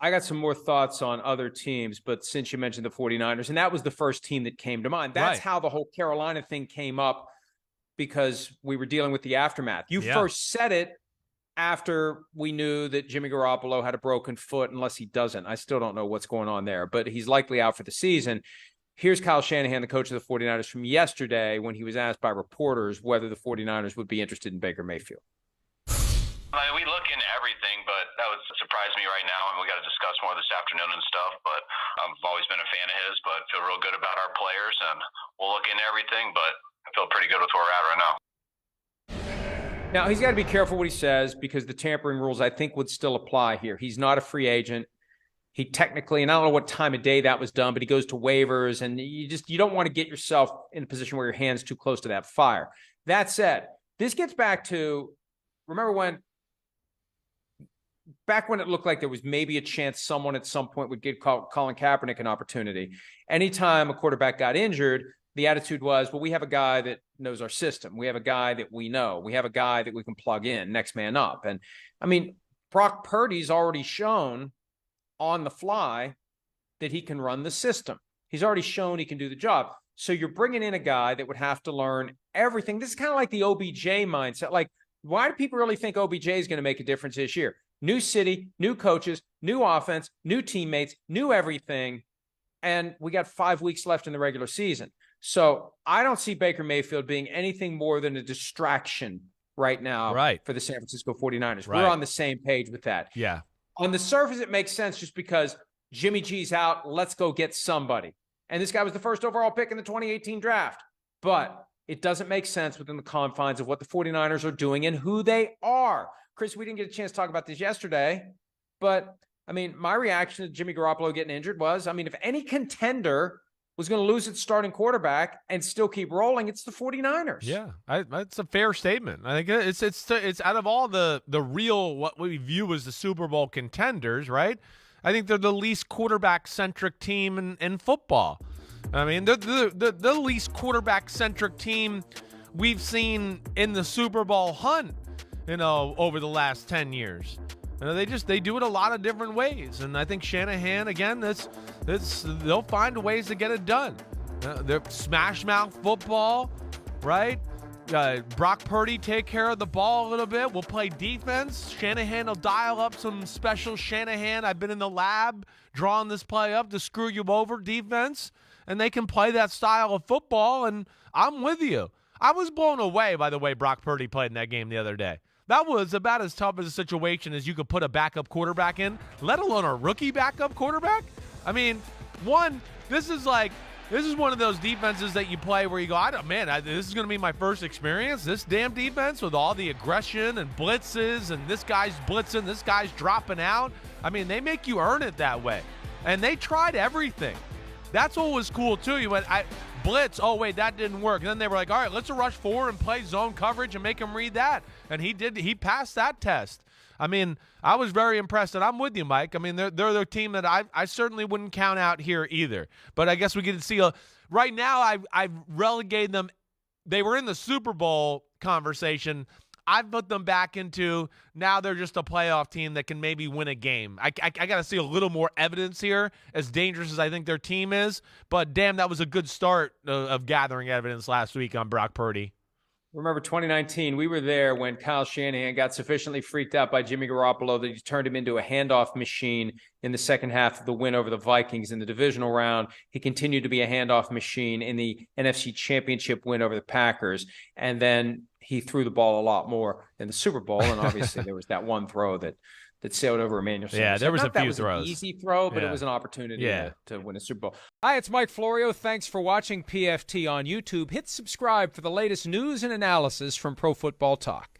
I got some more thoughts on other teams, but since you mentioned the 49ers, and that was the first team that came to mind. That's how the whole Carolina thing came up, because we were dealing with the aftermath. You first said it after we knew that Jimmy Garoppolo had a broken foot, unless he doesn't. I still don't know what's going on there, but he's likely out for the season. Here's Kyle Shanahan, the coach of the 49ers, from yesterday when he was asked by reporters whether the 49ers would be interested in Baker Mayfield. We look into everything, but that would surprise me right now, and we got to discuss more this afternoon and stuff. But I've always been a fan of his, but feel real good about our players, and we'll look into everything, but I feel pretty good with where we're at right now. Now, he's got to be careful what he says, because the tampering rules, I think, would still apply here. He's not a free agent. He technically, and I don't know what time of day that was done, but he goes to waivers, and you don't want to get yourself in a position where your hand's too close to that fire. That said, this gets back to, remember back when it looked like there was maybe a chance someone at some point would give Colin Kaepernick an opportunity. Anytime a quarterback got injured, the attitude was, well, we have a guy that knows our system. We have a guy that we know. We have a guy that we can plug in, next man up. And I mean, Brock Purdy's already shown on the fly that he can run the system. He's already shown he can do the job. So you're bringing in a guy that would have to learn everything. This is kind of like the OBJ mindset. Like, why do people really think OBJ is going to make a difference this year? New city, new coaches, new offense, new teammates, new everything. And we got 5 weeks left in the regular season. So I don't see Baker Mayfield being anything more than a distraction right now for the San Francisco 49ers. We're on the same page with that. Yeah. On the surface, it makes sense just because Jimmy G's out. Let's go get somebody. And this guy was the first overall pick in the 2018 draft. But it doesn't make sense within the confines of what the 49ers are doing and who they are. Chris, we didn't get a chance to talk about this yesterday, but, I mean, my reaction to Jimmy Garoppolo getting injured was, I mean, if any contender was going to lose its starting quarterback and still keep rolling, it's the 49ers. Yeah, that's a fair statement. I think it's out of all the real, what we view as the Super Bowl contenders, right? I think they're the least quarterback-centric team in football. I mean, they're the least quarterback-centric team we've seen in the Super Bowl hunt, over the last 10 years. They do it a lot of different ways, and I think Shanahan, again, they'll find ways to get it done. They're smash mouth football, right? Brock Purdy take care of the ball a little bit. We'll play defense. Shanahan will dial up some special Shanahan. I've been in the lab drawing this play up to screw you over defense, and they can play that style of football, and I'm with you. I was blown away by the way Brock Purdy played in that game the other day. That was about as tough as a situation as you could put a backup quarterback in, let alone a rookie backup quarterback. I mean, this is one of those defenses that you play where you go, this is going to be my first experience, this damn defense with all the aggression and blitzes, and this guy's blitzing, this guy's dropping out. I mean, they make you earn it that way. And they tried everything. That's what was cool, too. You went, blitz, oh, wait, that didn't work. And then they were like, all right, let's rush forward and play zone coverage and make him read that. And he passed that test. I mean, I was very impressed, and I'm with you, Mike. I mean, they're the team that I certainly wouldn't count out here either. But I guess we get to see right now I've relegated them. They were in the Super Bowl conversation. I've put them back into now they're just a playoff team that can maybe win a game. I got to see a little more evidence here, as dangerous as I think their team is. But, damn, that was a good start of gathering evidence last week on Brock Purdy. Remember 2019, we were there when Kyle Shanahan got sufficiently freaked out by Jimmy Garoppolo that he turned him into a handoff machine in the second half of the win over the Vikings in the divisional round. He continued to be a handoff machine in the NFC Championship win over the Packers. And then he threw the ball a lot more in the Super Bowl. And obviously there was that one throw that sailed over Emmanuel Sanders. Yeah, there was a few throws. An easy throw, but it was an opportunity to win a Super Bowl. Hi, it's Mike Florio. Thanks for watching PFT on YouTube. Hit subscribe for the latest news and analysis from Pro Football Talk.